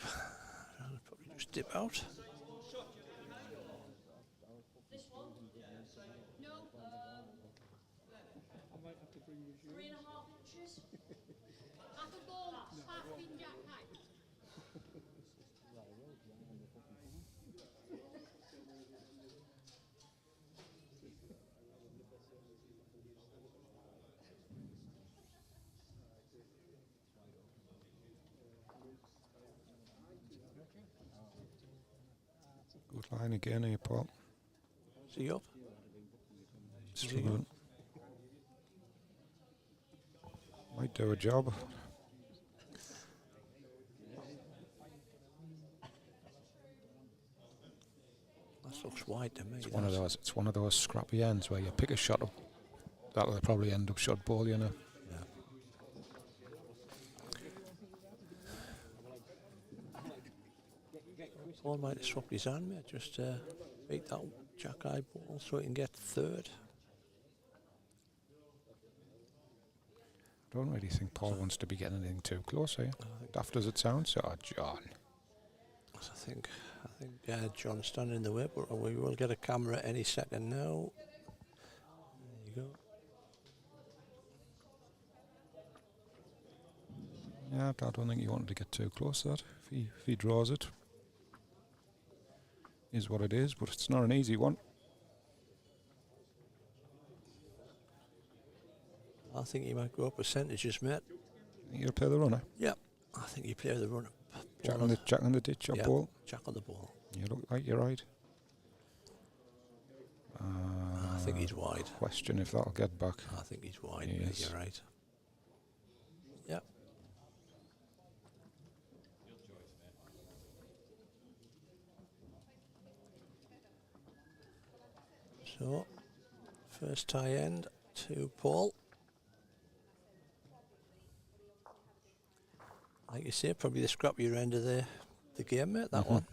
I'll probably just dip out. This one? No, 3.5 inches. Half a ball, half spin jack height. Good line again here, Paul. See you up. Struggling. Might do a job. That looks wide to me. It's one of those. It's one of those scrappy ends where you pick a shot up. That'll probably end up shot ball, you know. Yeah. Paul might have swapped his hand, mate. Just beat that jack eye ball so he can get third. I don't really think Paul wants to be getting anything too close here. Daft as it sounds. Oh, John. I think John's standing in the way, but we will get a camera any second now. There you go. Yeah, I don't think he wanted to get too close to that. If he draws it, is what it is, but it's not an easy one. I think he might go up percentages, mate. You'll play the runner. Yep, I think you play the runner. Jack on the ditch or Yeah, ball. Jack on the ball. You look like you're right. I think he's wide. Question if that'll get back. I think he's wide, He mate. is. You're right. Yep. So, first tie end to Paul. Like you say, probably the scrappier end of the game, mate, that one.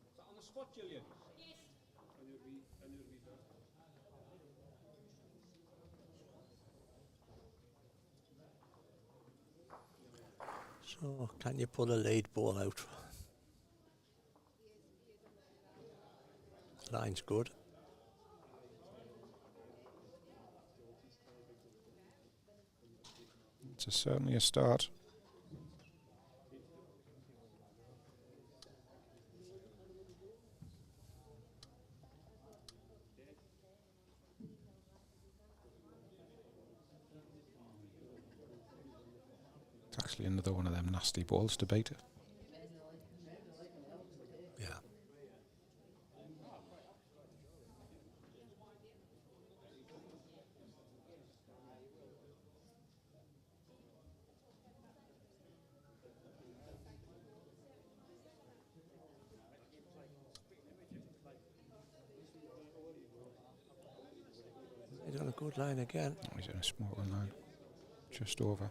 Is that on the spot, Gillian? Yes. So, can you pull a lead ball out? Line's good. It's certainly a start. It's actually another one of them nasty balls to beat it. Yeah. He's on a good line again. Oh, he's in a smoking line. Just over.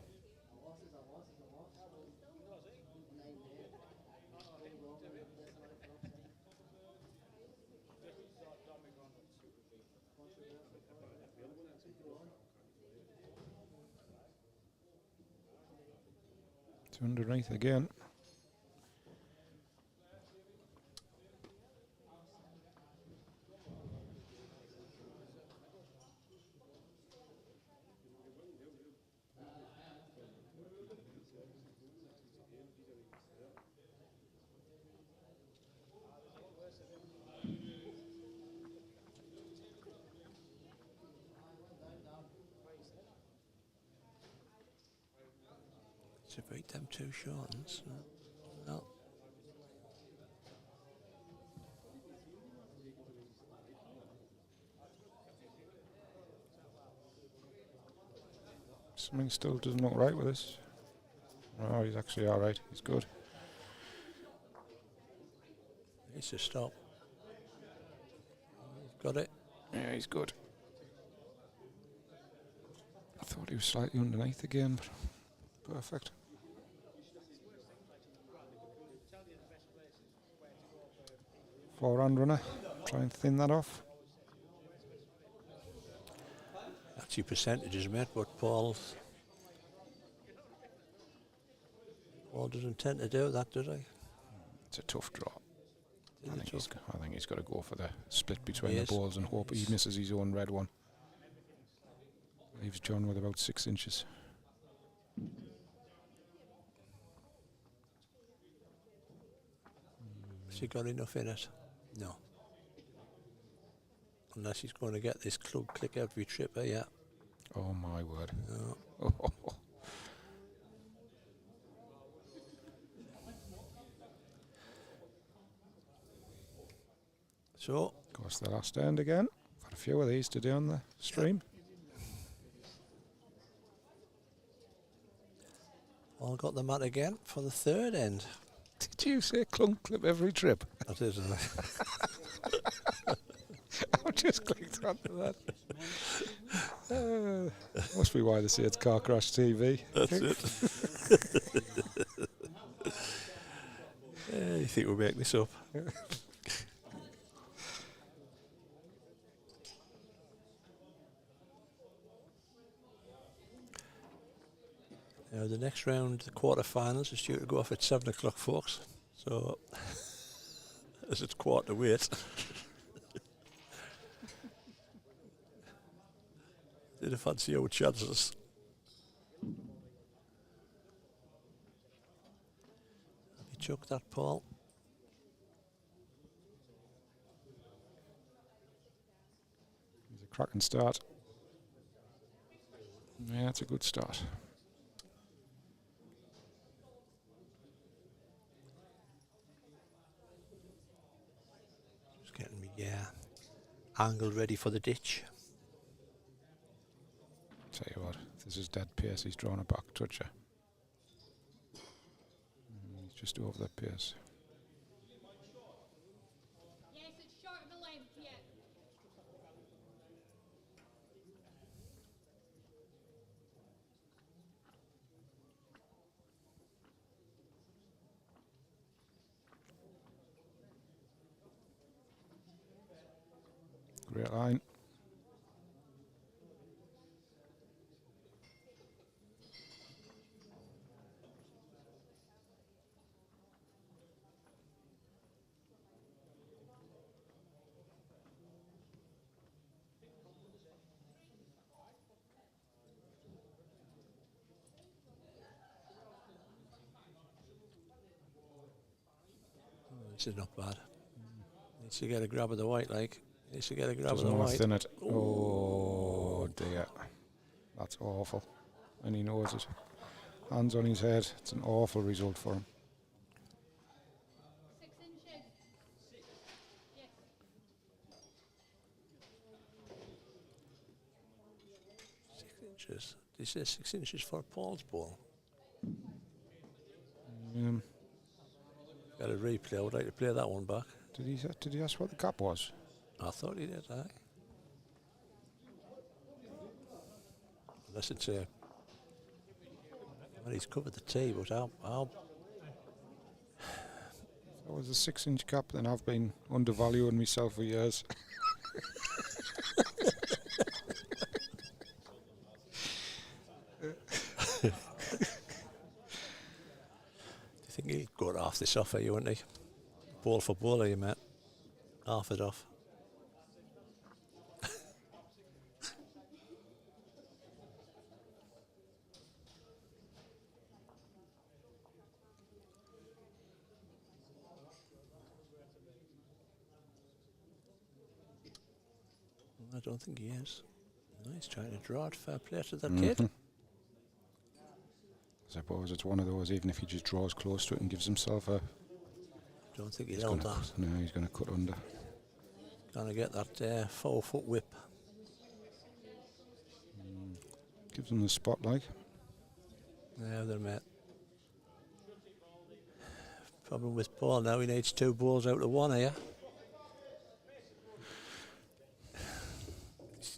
It's underneath again. To beat them two shortens. No. Something still doesn't look right with this. Oh, he's actually alright. He's good. Needs to stop. He's got it. Yeah, he's good. Thought he was slightly underneath again, but perfect. Forehand runner, try and thin that off. That's your percentages, mate, but Paul doesn't tend to do that, does he? It's a tough draw. Is I it think tough? he's got to go for the split between He the is. balls and hope he misses his own red one. Leaves John with about 6 inches. Has he got enough in it? No. Unless he's going to get this club click every trip, yeah. Oh my word. No. So, Goes to the last end again. Got a few of these to do on the stream. Paul got the mat again for the third end. Did you say clunk clip every trip? That is, I just clicked onto that. Must be why they say it's Car Crash TV. That's it. You think we'll make this up? Now the next round, the quarterfinals, is due to go off at 7 o'clock, folks. So, as it's quarter to wait. Did you fancy our chances? Have you chucked that, Paul? It's a cracking start. Yeah, it's a good start. Just getting me, angled ready for the ditch. Tell you what, if this is dead pace, he's drawn a back toucher. He's just over that pace. Yes, it's short of the length, yeah. Great line. This is not bad. Needs to get a grab of the white, like. Needs to get a grab Doesn't of the want to white. thin it. Oh dear. That's awful. And he knows it. Hands on his head. It's an awful result for him. 6 inches. Yes. 6 inches. Did you say 6 inches for Paul's ball? Got a replay. I would like to play that one back. Did he ask what the cap was? I thought he did, aye. Unless it's a... Well, he's covered the tee, but I'll That was a 6-inch cap, then I've been undervaluing myself for years. Do you think he'd go half this off, you, wouldn't he? Ball for ball, are you, mate? Half it off. I don't think he is. No, he's trying to draw it. Fair play to that kid. I suppose it's one of those, even if he just draws close to it and gives himself a... Don't think he he's held gonna that. No, he's going to cut under. Gonna get that 4-foot whip. Gives him the spot, like. Yeah, they're met. Problem with Paul now, he needs 2 balls out of 1 here.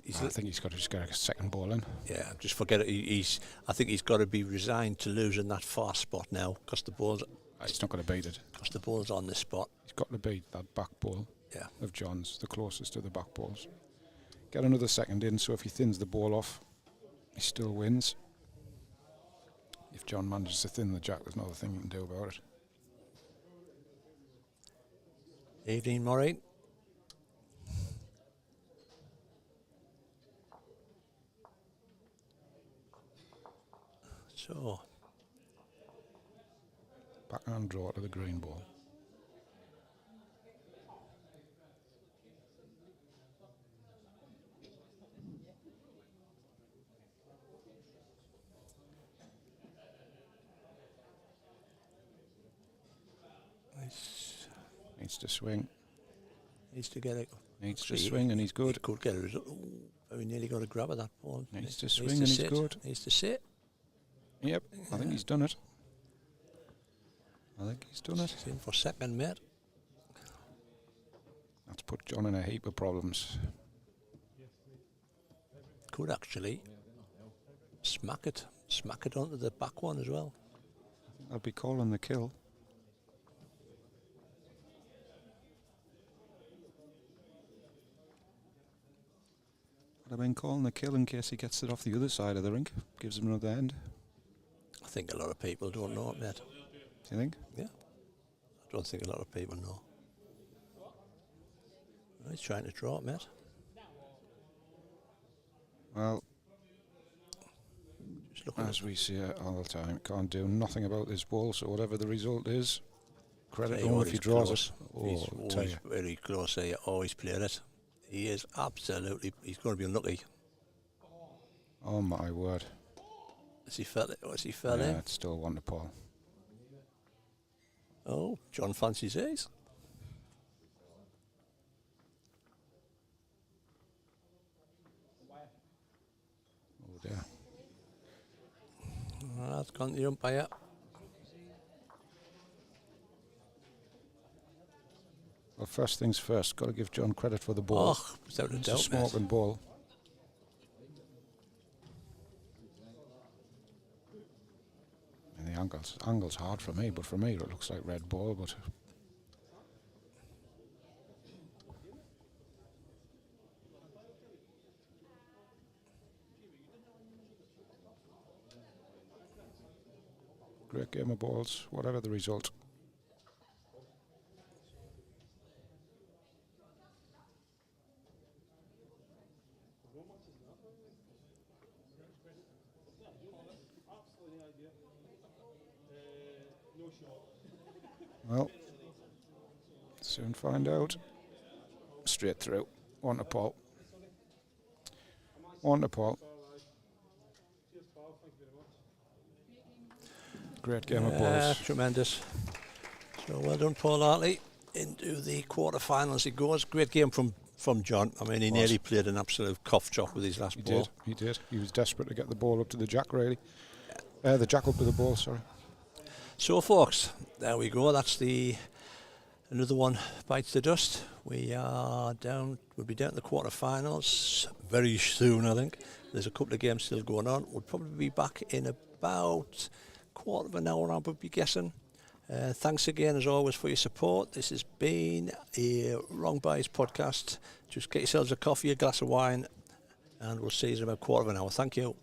I think he's got to just get a second ball in. Yeah, just forget it. I think he's got to be resigned to losing that far spot now because the ball's He's not going to beat it. because the ball's on this spot. He's got to beat that back ball Yeah. of John's, the closest to the back balls. Get another second in, so if he thins the ball off, he still wins. If John manages to thin the jack, there's not a thing you can do about it. Evening, Maureen. So, Backhand draw to the green ball. Needs to swing. needs to get it. Needs to swing and he's good. He could get a result. Ooh, he nearly got a grab at that ball. Needs to swing and he's good. Needs to sit. Yep, I think he's done it. I think he's done it. He's in for second, mate. That's put John in a heap of problems. Could actually smack it onto the back one as well. I'll be calling the kill. I've been calling the kill in case he gets it off the other side of the rink. Gives him another end. I think a lot of people don't know it, mate. Do you think? Yeah. I don't think a lot of people know. Well, he's trying to draw it, mate. Well, Just looking as we see it all the time, can't do nothing about this ball, so whatever the result is, credit him if he draws it. He's Oh, tell always you. very close here. Always played it. He is absolutely. He's going to be unlucky. Oh my word. Has he fell? Has he fell Yeah, in? it's still one to Paul. Oh, John fancies ace. Oh dear. That's gone to the umpire. Well, first things first, got to give John credit for the ball. Oh, without a It's a doubt, mate. smoking ball. And the angle's hard for me, but for me it looks like red ball, but great game of balls, whatever the result. Well, soon find out. Straight through. One to Paul. One to Paul. Great game of balls. Tremendous. So well done, Paul Hartley. Into the quarterfinals he goes. Great game from John. I mean, he nearly played an absolute cough chop with his last ball. He did. He was desperate to get the ball up to the jack, really. The jack up to the ball, sorry. So, folks, there we go. That's another one bites the dust. We'll be down to the quarterfinals very soon, I think. There's a couple of games still going on. We'll probably be back in about quarter of an hour, I would be guessing. Thanks again, as always, for your support. This has been a Wrong Bias podcast. Just get yourselves a coffee, a glass of wine, and we'll see you in about quarter of an hour. Thank you.